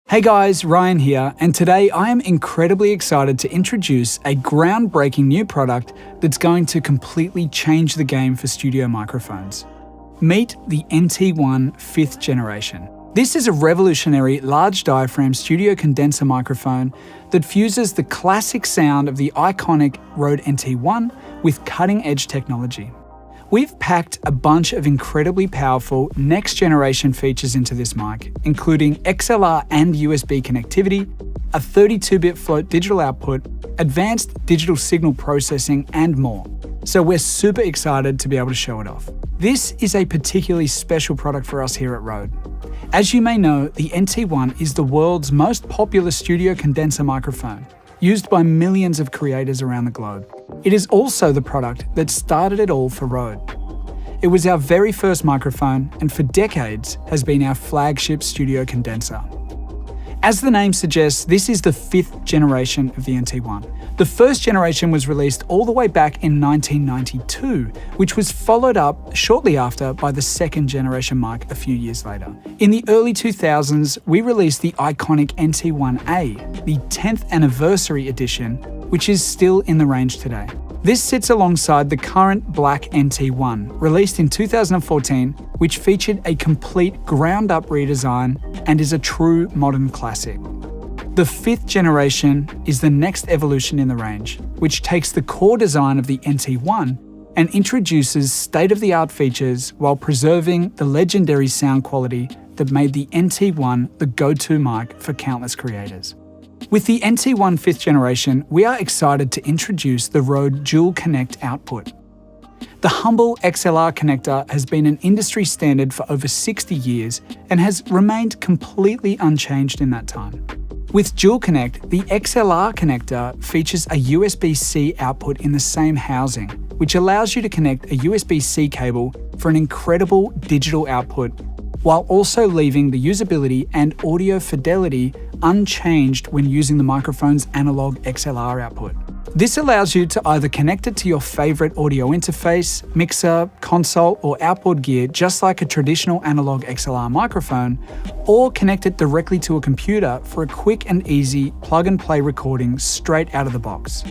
Hey guys, Ryan here, and today I am incredibly excited to introduce a groundbreaking new product that's going to completely change the game for studio microphones. Meet the NT1 5th generation. This is a revolutionary large diaphragm studio condenser microphone that fuses the classic sound of the iconic Rode NT1 with cutting-edge technology. We've packed a bunch of incredibly powerful next-generation features into this mic, including XLR and USB connectivity, a 32-bit float digital output, advanced digital signal processing, and more. So we're super excited to be able to show it off. This is a particularly special product for us here at Rode. As you may know, the NT1 is the world's most popular studio condenser microphone, used by millions of creators around the globe. It is also the product that started it all for Rode. It was our very first microphone and for decades has been our flagship studio condenser. As the name suggests, this is the 5th generation of the NT1. The first generation was released all the way back in 1992, which was followed up shortly after by the 2nd generation mic a few years later. In the early 2000s, we released the iconic NT1A, the 10th anniversary edition, which is still in the range today. This sits alongside the current black NT1, released in 2014, which featured a complete ground-up redesign and is a true modern classic. The 5th generation is the next evolution in the range, which takes the core design of the NT1 and introduces state-of-the-art features while preserving the legendary sound quality that made the NT1 the go-to mic for countless creators. With the NT1 5th generation, we are excited to introduce the Rode Dual Connect output. The humble XLR connector has been an industry standard for over 60 years and has remained completely unchanged in that time. With Dual Connect, the XLR connector features a USB-C output in the same housing, which allows you to connect a USB-C cable for an incredible digital output, while also leaving the usability and audio fidelity unchanged when using the microphone's analog XLR output. This allows you to either connect it to your favorite audio interface, mixer, console, or outboard gear just like a traditional analog XLR microphone, or connect it directly to a computer for a quick and easy plug-and-play recording straight out of the box.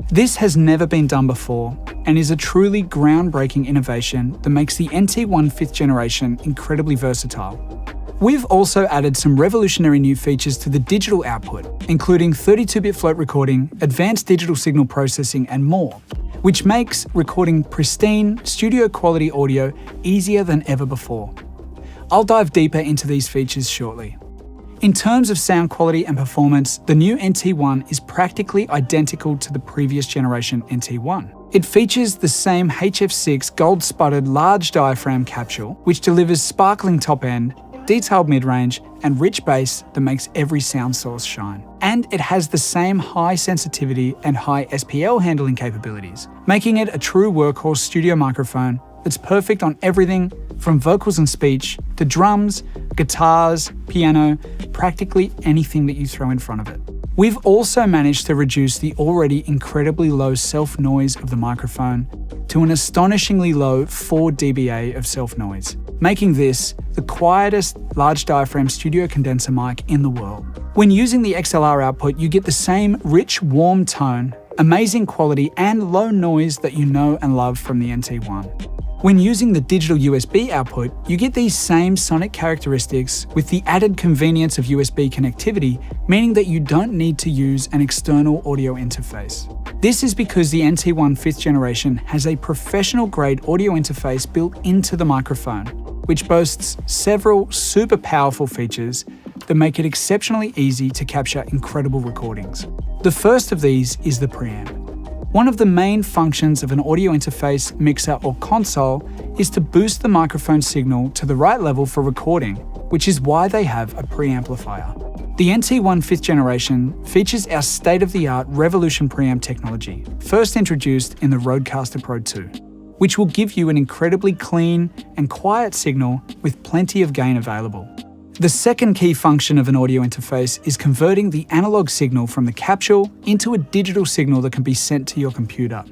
This has never been done before and is a truly groundbreaking innovation that makes the NT1 5th generation incredibly versatile. We've also added some revolutionary new features to the digital output, including 32-bit float recording, advanced digital signal processing, and more, which makes recording pristine, studio-quality audio easier than ever before. I'll dive deeper into these features shortly. In terms of sound quality and performance, the new NT1 is practically identical to the previous generation NT1. It features the same HF6 gold-sputtered large diaphragm capsule, which delivers sparkling top end, detailed mid-range, and rich bass that makes every sound source shine. And it has the same high sensitivity and high SPL handling capabilities, making it a true workhorse studio microphone that's perfect on everything from vocals and speech to drums, guitars, piano, practically anything that you throw in front of it. We've also managed to reduce the already incredibly low self-noise of the microphone to an astonishingly low 4 dBA of self-noise, making this the quietest large diaphragm studio condenser mic in the world. When using the XLR output, you get the same rich, warm tone, amazing quality, and low noise that you know and love from the NT1. When using the digital USB output, you get these same sonic characteristics with the added convenience of USB connectivity, meaning that you don't need to use an external audio interface. This is because the NT1 5th generation has a professional-grade audio interface built into the microphone, which boasts several super powerful features that make it exceptionally easy to capture incredible recordings. The first of these is the preamp. One of the main functions of an audio interface, mixer, or console is to boost the microphone signal to the right level for recording, which is why they have a preamplifier. The NT1 5th generation features our state-of-the-art Revolution preamp technology, first introduced in the Rodecaster Pro 2, which will give you an incredibly clean and quiet signal with plenty of gain available. The second key function of an audio interface is converting the analog signal from the capsule into a digital signal that can be sent to your computer.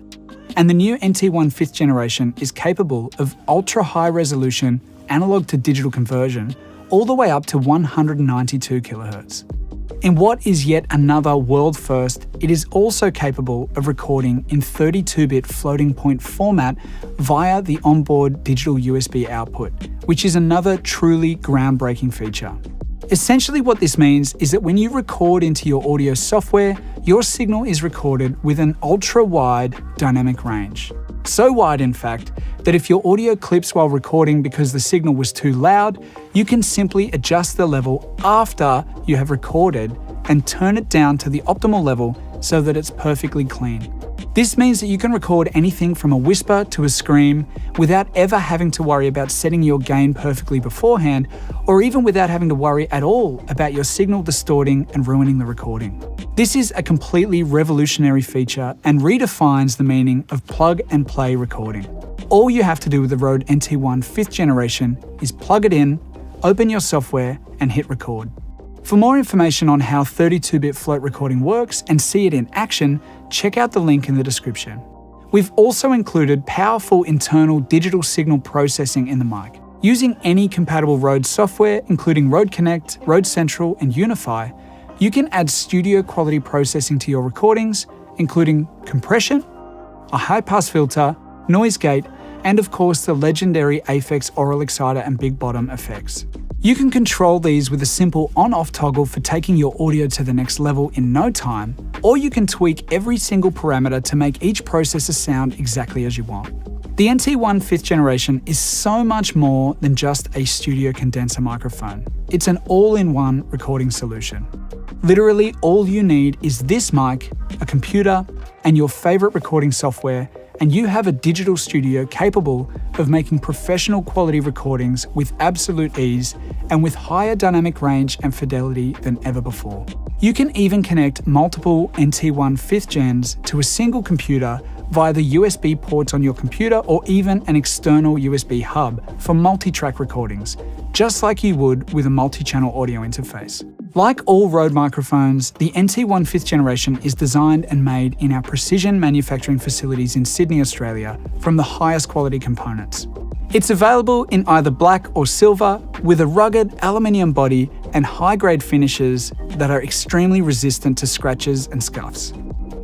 And the new NT1 5th generation is capable of ultra-high resolution analog to digital conversion, all the way up to 192 kHz. In what is yet another world first, it is also capable of recording in 32-bit floating point format via the onboard digital USB output, which is another truly groundbreaking feature. Essentially what this means is that when you record into your audio software, your signal is recorded with an ultra-wide dynamic range. So wide, in fact, that if your audio clips while recording because the signal was too loud, you can simply adjust the level after you have recorded and turn it down to the optimal level so that it's perfectly clean. This means that you can record anything from a whisper to a scream without ever having to worry about setting your gain perfectly beforehand, or even without having to worry at all about your signal distorting and ruining the recording. This is a completely revolutionary feature and redefines the meaning of plug-and-play recording. All you have to do with the Rode NT1 5th generation is plug it in, open your software, and hit record. For more information on how 32-bit float recording works and see it in action, check out the link in the description. We've also included powerful internal digital signal processing in the mic. Using any compatible Rode software, including Rode Connect, Rode Central, and Unify, you can add studio quality processing to your recordings, including compression, a high-pass filter, noise gate, and of course the legendary Aphex Aural Exciter and Big Bottom effects. You can control these with a simple on-off toggle for taking your audio to the next level in no time, or you can tweak every single parameter to make each processor sound exactly as you want. The NT1 5th generation is so much more than just a studio condenser microphone. It's an all-in-one recording solution. Literally all you need is this mic, a computer, and your favorite recording software, and you have a digital studio capable of making professional quality recordings with absolute ease and with higher dynamic range and fidelity than ever before. You can even connect multiple NT1 5th gens to a single computer via the USB ports on your computer or even an external USB hub for multi-track recordings, just like you would with a multi-channel audio interface. Like all Rode microphones, the NT1 5th generation is designed and made in our precision manufacturing facilities in Sydney, Australia, from the highest quality components. It's available in either black or silver, with a rugged aluminium body and high-grade finishes that are extremely resistant to scratches and scuffs.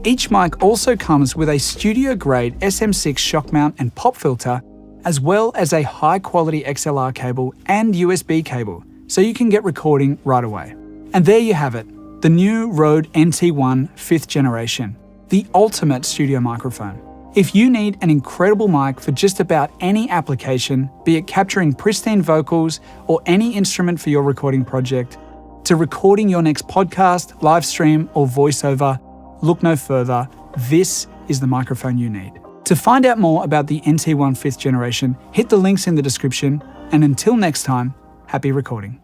Each mic also comes with a studio-grade SM6 Shockmount and pop filter, as well as a high-quality XLR cable and USB cable, so you can get recording right away. And there you have it, the new Rode NT1 5th generation, the ultimate studio microphone. If you need an incredible mic for just about any application, be it capturing pristine vocals or any instrument for your recording project, to recording your next podcast, live stream, or voiceover, look no further. This is the microphone you need. To find out more about the NT1 5th generation, hit the links in the description, and until next time, happy recording.